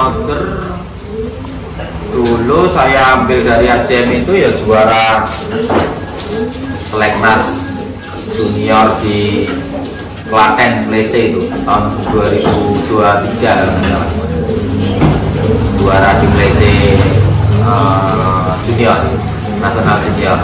Roger dulu saya ambil dari ACM itu ya juara Seleknas Junior di Klaten Plese itu tahun 2023 juara di Plese Junior Nasional Junior.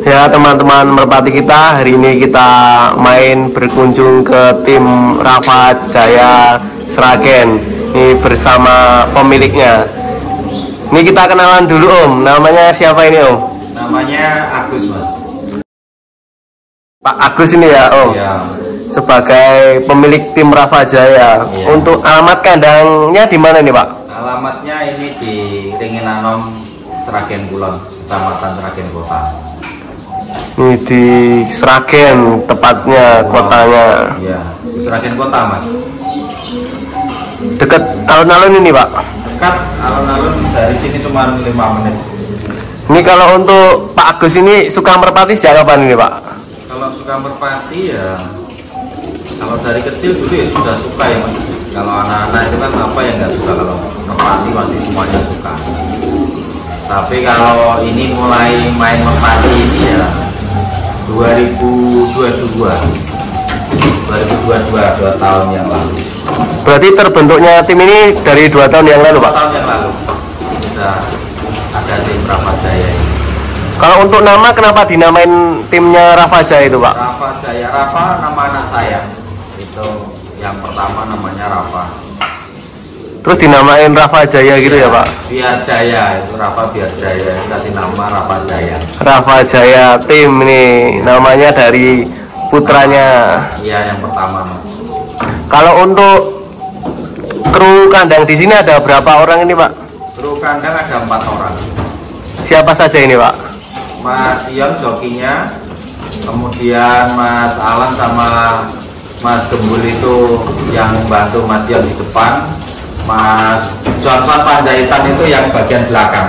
Ya teman-teman merpati kita, hari ini kita main berkunjung ke tim Rafa Jaya Sragen. Ini bersama pemiliknya. Ini kita kenalan dulu Om, namanya siapa ini Om? Namanya Agus Mas. Pak Agus ini ya Om? Ya. Sebagai pemilik tim Rafa Jaya. Ya. Untuk alamat kandangnya di mana nih Pak? Alamatnya ini di Ringin Anom, Sragen Kulon, Kecamatan Sragen Kota. Ini di Sragen tepatnya kotanya. Iya, di Sragen Kota Mas. Dekat alun-alun ini Pak? Dekat alun-alun, dari sini cuma 5 menit. Ini kalau untuk Pak Agus ini suka merpati sejak kapan ini Pak? Kalau suka merpati ya, kalau dari kecil dulu ya sudah suka ya Mas. Kalau anak-anak itu kan apa yang nggak suka, kalau merpati pasti semuanya suka. Tapi kalau ini mulai main merpati ini ya 2022, 2 tahun yang lalu. Berarti terbentuknya tim ini dari 2 tahun yang lalu Pak? 2 tahun yang lalu sudah ada tim Rafa Jaya ini. Kalau untuk nama, kenapa dinamain timnya Rafa Jaya itu Pak? Rafa Jaya, Rafa nama anak saya. Itu yang pertama namanya Rafa. Terus dinamain Rafa Jaya gitu ya Pak? Biar Jaya, itu Rafa biar Jaya, kasih nama Rafa Jaya. Rafa Jaya tim ini namanya dari putranya. Iya, yang pertama Mas. Kalau untuk kru kandang di sini ada berapa orang ini Pak? Kru kandang ada 4 orang. Siapa saja ini Pak? Mas Ion jokinya, kemudian Mas Alan sama Mas Gembul itu yang membantu Mas Ion di depan, Mas Johnson Panjaitan itu yang bagian belakang.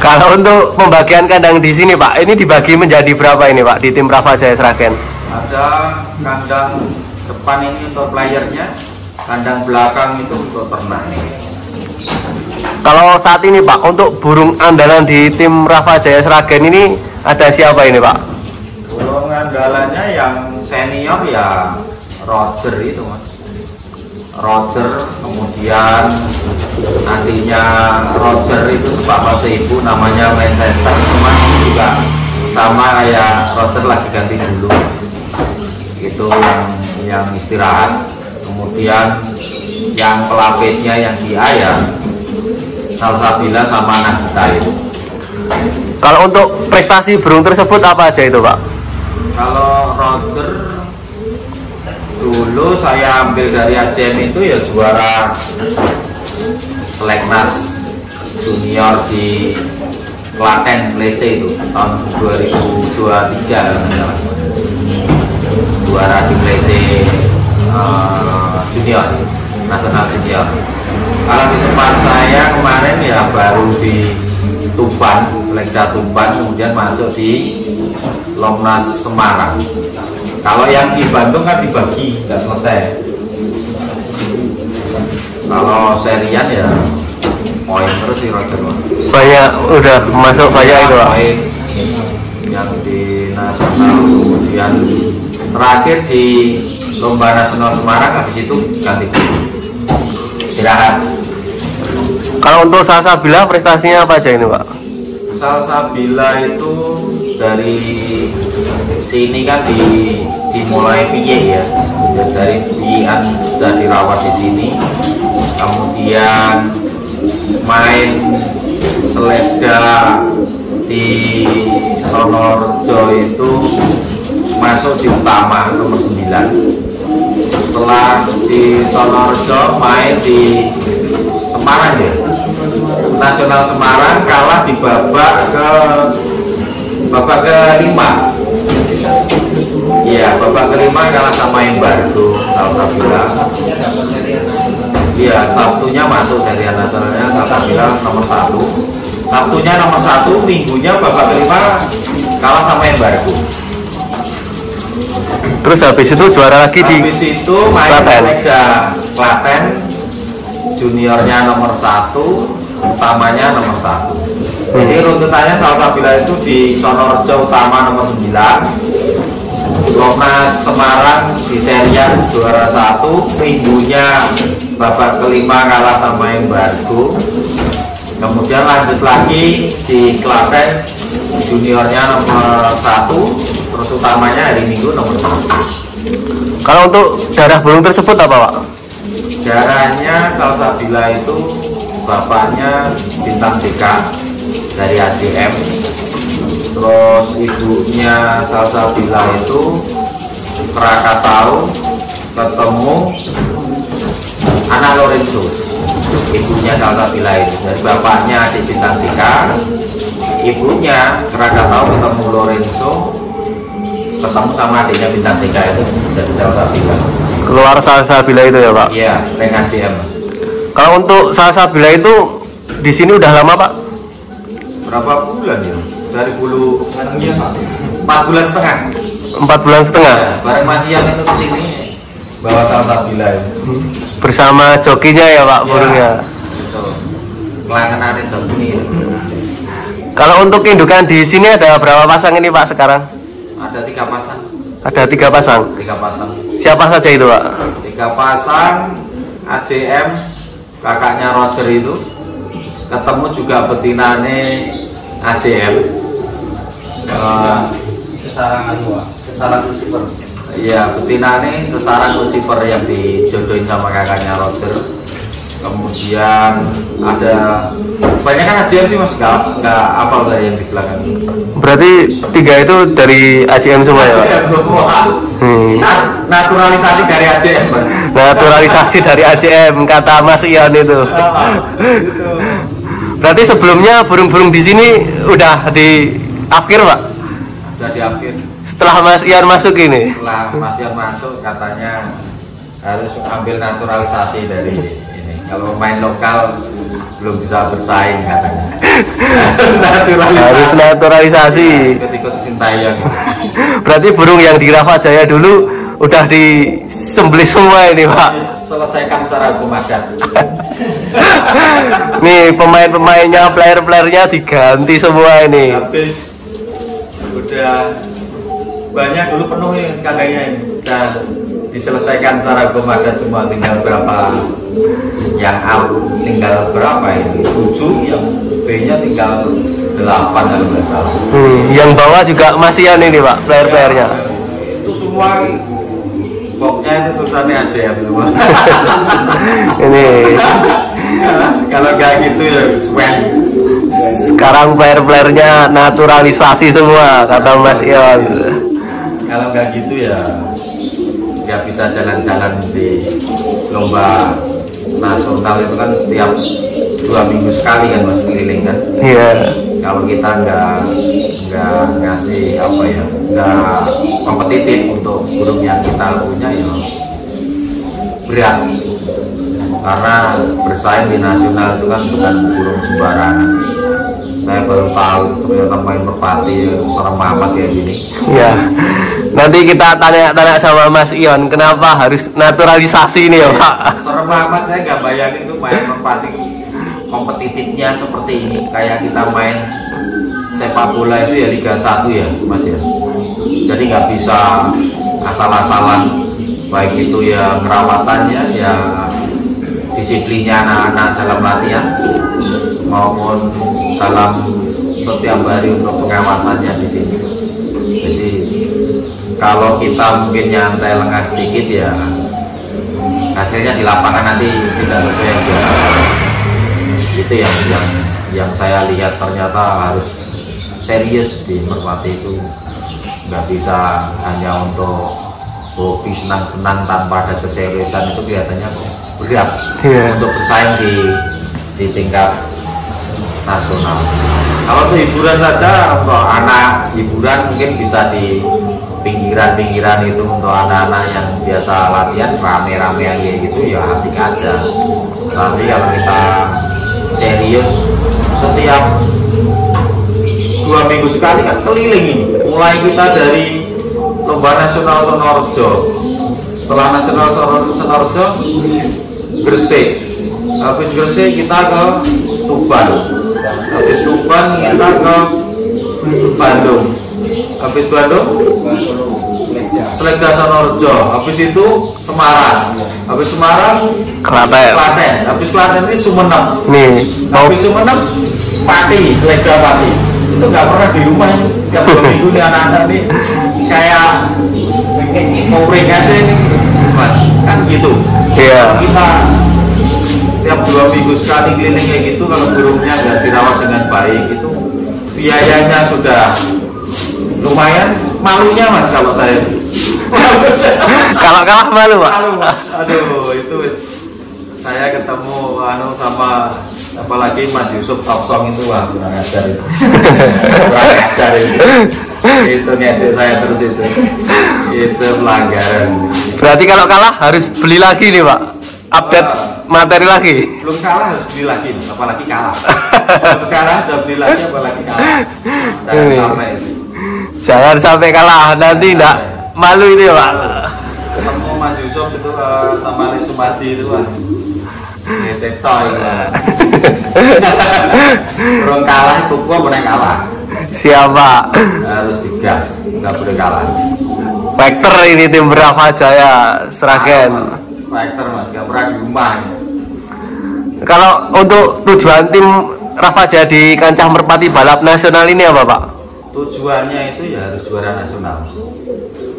Kalau untuk pembagian kandang di sini Pak, ini dibagi menjadi berapa ini Pak di tim Rafa Jaya Sragen? Ada kandang depan ini untuk playernya, kandang belakang itu untuk ternak ini. Kalau saat ini Pak, untuk burung andalan di tim Rafa Jaya Sragen ini ada siapa ini Pak? Burung andalannya yang senior ya Roger itu Mas. Roger, kemudian nantinya Roger itu sebapak seibu namanya Manchester, cuma juga sama kayak Roger lagi ganti dulu. Itu yang istirahat. Kemudian yang pelapisnya yang dia ya Salsabila sama Nagita itu. Kalau untuk prestasi burung tersebut apa aja itu Pak? Kalau Roger dulu saya ambil dari ACM itu ya juara Seleknas Junior di Klaten Plese itu tahun 2023 juara di Plese Junior Nasional Junior. Kalau di tempat saya kemarin ya baru di Tuban, Selekda Tuban, kemudian masuk di Lomnas Semarang. Kalau yang di Bandung kan dibagi, nggak selesai. Kalau serian ya poin terus di Roger. Banyak, udah masuk banyak itu Pak? Poin yang di nasional, kemudian terakhir di Lomba Nasional Semarang, habis itu ganti istirahat. Kalau untuk Salsabila prestasinya apa aja ini Pak? Salsabila itu dari sini kan dimulai piye ya, dari pian sudah dirawat di sini, kemudian main Selekda di Sonorjo itu masuk di utama nomor 9. Setelah di Sonorjo main di Semarang ya, Nasional Semarang, kalah di babak ke-5. Iya, babak ke-5 kalah sama Embargo Salsabila. Iya, Sabtunya masuk serian nasionalnya Salsabila nomor 1. Sabtunya nomor 1, minggunya babak kelima kalah sama Embargo. Terus habis itu juara lagi di habis itu main Klaten. Meja Klaten, juniornya nomor 1, utamanya nomor 1. Jadi runtutannya Salsabila itu di Sonorejo utama nomor 9, Lomnas Semarang di serian juara 1, minggunya babak kelima kalah sama Embargo. Kemudian lanjut lagi di Klaten, juniornya nomor 1, terus utamanya hari Minggu nomor 1. Kalau untuk darah burung tersebut apa, Pak? Darahnya Salsabila itu bapaknya bintang 3 dari AJM, terus ibunya Salsabila itu Krakatau, ketemu anak Lorenzo, ibunya Salsabila itu. Dari bapaknya adik bintang 3, ibunya Krakatau ketemu Lorenzo, ketemu sama adiknya bintang 3 itu dari Salsabila. Keluar Salsabila itu ya, Pak? Iya, rank AJM. Kalau untuk Salsabila itu di sini udah lama, Pak? Berapa bulan ya? Dari dulu 4 bulan setengah. 4 bulan setengah. Ya, bareng Mas Ian itu kesini bawa Salsabila itu. Bersama jokinya ya, Pak, burungnya. Gitu. Kelangenannya joki. Kalau untuk indukan di sini ada berapa pasang ini, Pak, sekarang? Ada 3 pasang. Ada 3 pasang. 3 pasang. Siapa saja itu, Pak? 3 pasang AJM, kakaknya Roger itu. Ketemu juga betinane AJM. Sesarang Lucifer. Iya, betinane sesarang Lucifer yang dijodohin sama kakaknya Roger. Kemudian ada banyak kan AJM sih, Mas, nggak apal saya yang di belakang. Berarti 3 itu dari AJM semua ya, Pak? AJM semua. Naturalisasi dari AJM, Mas. Naturalisasi dari AJM, kata Mas Ion itu. Berarti sebelumnya burung-burung di sini udah di akhir, Pak? Udah di akhir. Setelah Mas Ion masuk ini? Setelah Mas Ion masuk, katanya harus ambil naturalisasi dari ini. Kalau main lokal belum bisa bersaing, katanya. Harus naturalisasi. Ikut-ikut Sintayong. Berarti burung yang di Rafa Jaya dulu udah disembelih semua ini, Pak? Selesaikan secara hukum adat. Nih pemain-pemainnya, player-playernya diganti semua ini. Habis udah banyak dulu penuh ini sekalinya ini. Udah diselesaikan secara hukum adat semua, tinggal berapa yang A tinggal berapa ini? 7, yang B-nya tinggal 8 kalau nggak salah. Yang bawah juga masihan ini, Pak, player-playernya. Itu semua pokoknya itu tulisannya AJM semua. Ini kalau nggak gitu ya swen. sekarang player-playernya naturalisasi semua, kata Mas Ion. Kalau nggak gitu ya nggak bisa jalan-jalan di lomba nasional itu kan setiap 2 minggu sekali kan, Mas, keliling kan. Iya. Kalau kita nggak ngasih apa ya, nggak kompetitif untuk burung yang kita punya ya berat, karena bersaing di nasional itu kan bukan burung sembarangan. Saya baru tahu ternyata main merpati serem amat kayak gini. Ya, nanti kita tanya-tanya sama Mas Ion kenapa harus naturalisasi ini ya, Pak. Serem amat, saya nggak bayangin tuh main merpati kompetitifnya seperti ini. Kayak kita main sepak bola itu ya Liga 1 ya, Mas ya. Jadi nggak bisa asal-asalan, baik itu ya perawatannya, ya disiplinnya anak-anak dalam latihan maupun dalam setiap hari untuk pengawasannya di sini. Jadi kalau kita mungkin nyantai lengah sedikit ya hasilnya di lapangan nanti tidak sesuai yang kita. Itu yang saya lihat, ternyata harus serius di merpati itu, nggak bisa hanya untuk hobi senang-senang tanpa ada keseriusan. Itu kelihatannya kok berat untuk bersaing di tingkat nasional. Kalau untuk hiburan saja, untuk anak hiburan mungkin bisa di pinggiran-pinggiran itu untuk anak-anak yang biasa latihan rame-ramean kayak gitu ya asik aja. Tapi kalau kita serius setiap minggu sekali kan keliling ini. Mulai kita dari lomba nasional Sonorejo, setelah nasional Sonorejo Gresik, habis Gresik kita ke Tuban, habis Tuban kita ke Bandung, habis Bandung Slegda Sonorejo, habis itu Semarang, habis Semarang Klaten, habis Klaten ini Sumenep nih, habis Sumenep Pati, Slegda Pati. Itu nggak pernah di rumah tiap 2 minggu nih anak-anak nih kayak ngopring aja ini mas, kan gitu. Iya. Kita tiap 2 minggu sekali keliling kayak gitu, kalau burungnya nggak dirawat dengan baik itu biayanya sudah lumayan. Malunya mas kalau saya kalau kalah malu pak. Malu mas, aduh itu saya ketemu sama apalagi Mas Yusuf Topsong itu wah kurang ajar itu. Kurang ajar itu ngejek saya terus itu pelanggaran. Berarti kalau kalah harus beli lagi nih pak, update materi lagi. Belum kalah harus beli lagi, apalagi kalah. Belum kalah sudah beli lagi, apalagi kalah. Jangan sampai kalah, nanti enggak malu itu ya pak. Ketemu Mas Yusuf itu sama Lek Sumadi itu kan ngecek toy orang kalah itu gua boleh kalah. Siapa? Harus digas, nggak boleh kalah. Factor ini tim Rafa Jaya Sragen. Factor mas, nggak pernah di rumah. Kalau untuk tujuan tim Rafa Jaya di kancah merpati balap nasional ini apa pak? Tujuannya itu ya harus juara nasional.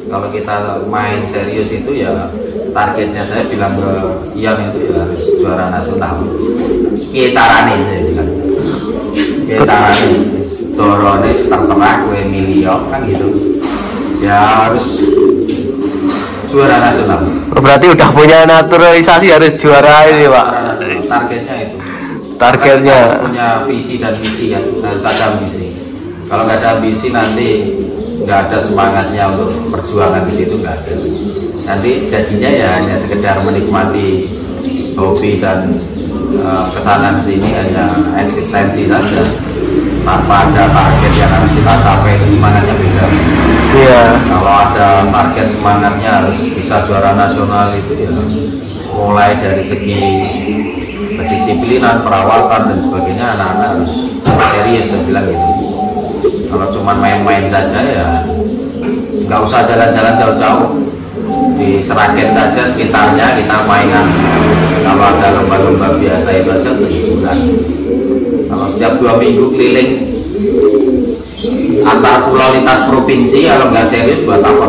Kalau kita main serius itu ya targetnya saya bilang ke Ian itu ya harus juara nasional. Piye carane saya bilang. Piye carane dorone terserah gue milio kan gitu. Ya harus juara nasional. Berarti udah punya naturalisasi harus juara ini pak. Targetnya itu. Targetnya punya visi dan misi ya, harus ada misi. Kalau nggak ada ambisi nanti nggak ada semangatnya untuk perjuangan di situ, nggak ada. Nanti jadinya ya hanya sekedar menikmati hobi dan kesana sini hanya eksistensi saja tanpa ada target yang harus kita capai. Itu semangatnya beda. Iya. Kalau ada target semangatnya harus bisa juara nasional itu ya mulai dari segi kedisiplinan, perawatan dan sebagainya anak-anak harus serius saya bilang gitu. Kalau cuma main-main saja ya nggak usah jalan-jalan jauh-jauh, di Sragen saja sekitarnya kita mainan. Kalau ada lomba-lomba biasa itu aja hiburan. Kalau setiap 2 minggu keliling antar pulau lintas provinsi, kalau nggak serius buat apa?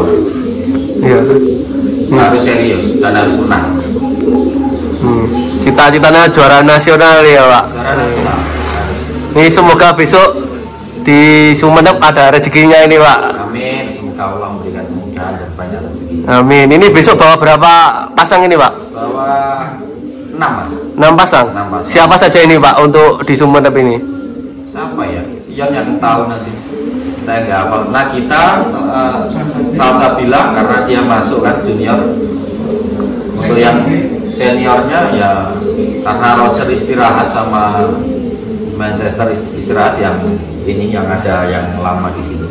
Iya. Harus serius dan harus menang. Cita-citanya juara nasional ya pak. Juara nasional. Ini semoga besok di Sumenep ada rezekinya ini pak. Amin, semoga Allah memberikan kemudahan dan banyak rezeki. Amin. Ini besok bawa berapa pasang ini pak? Bawa 6 mas. 6 pasang? 6 pasang. Siapa saja ini pak untuk di Sumenep ini? Siapa ya? Ian yang tahu nanti. Saya nggak hafal. Nah kita Salsabila karena dia masuk kan junior. Untuk yang seniornya ya karena Roger istirahat sama Manchester istirahat, yang ini yang ada yang lama di sini.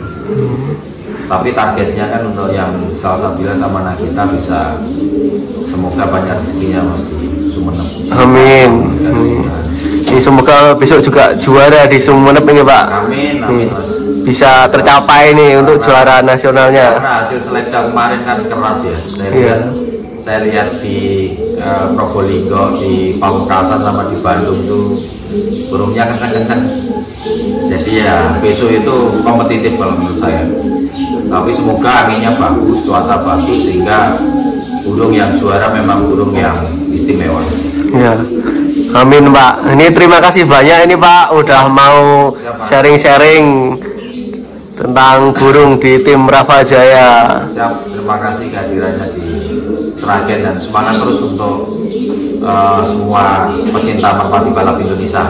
Tapi targetnya kan untuk yang Salsabila sama Nagita bisa, semoga banyak rezekinya mas di Sumenep. Amin. Ini semoga besok juga juara di Sumenep ini pak. Amin, amin mas. Bisa tercapai nih untuk juara nasionalnya. Karena hasil seleksi kemarin kan keras ya. Saya lihat di Probolinggo, di Pamekasan sama di Bandung tuh burungnya kencang-kencang. Jadi ya besok itu kompetitif kalau menurut saya. Tapi semoga anginnya bagus, cuaca bagus sehingga burung yang juara memang burung yang istimewa. Ya. Amin Pak. Ini terima kasih banyak ini Pak udah mau sharing-sharing tentang burung di tim Rafa Jaya. Siap, terima kasih kehadirannya di Sragen dan semangat terus untuk semua pecinta merpati balap Indonesia.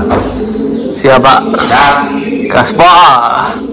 Siap Pak. Gas. Gaspol.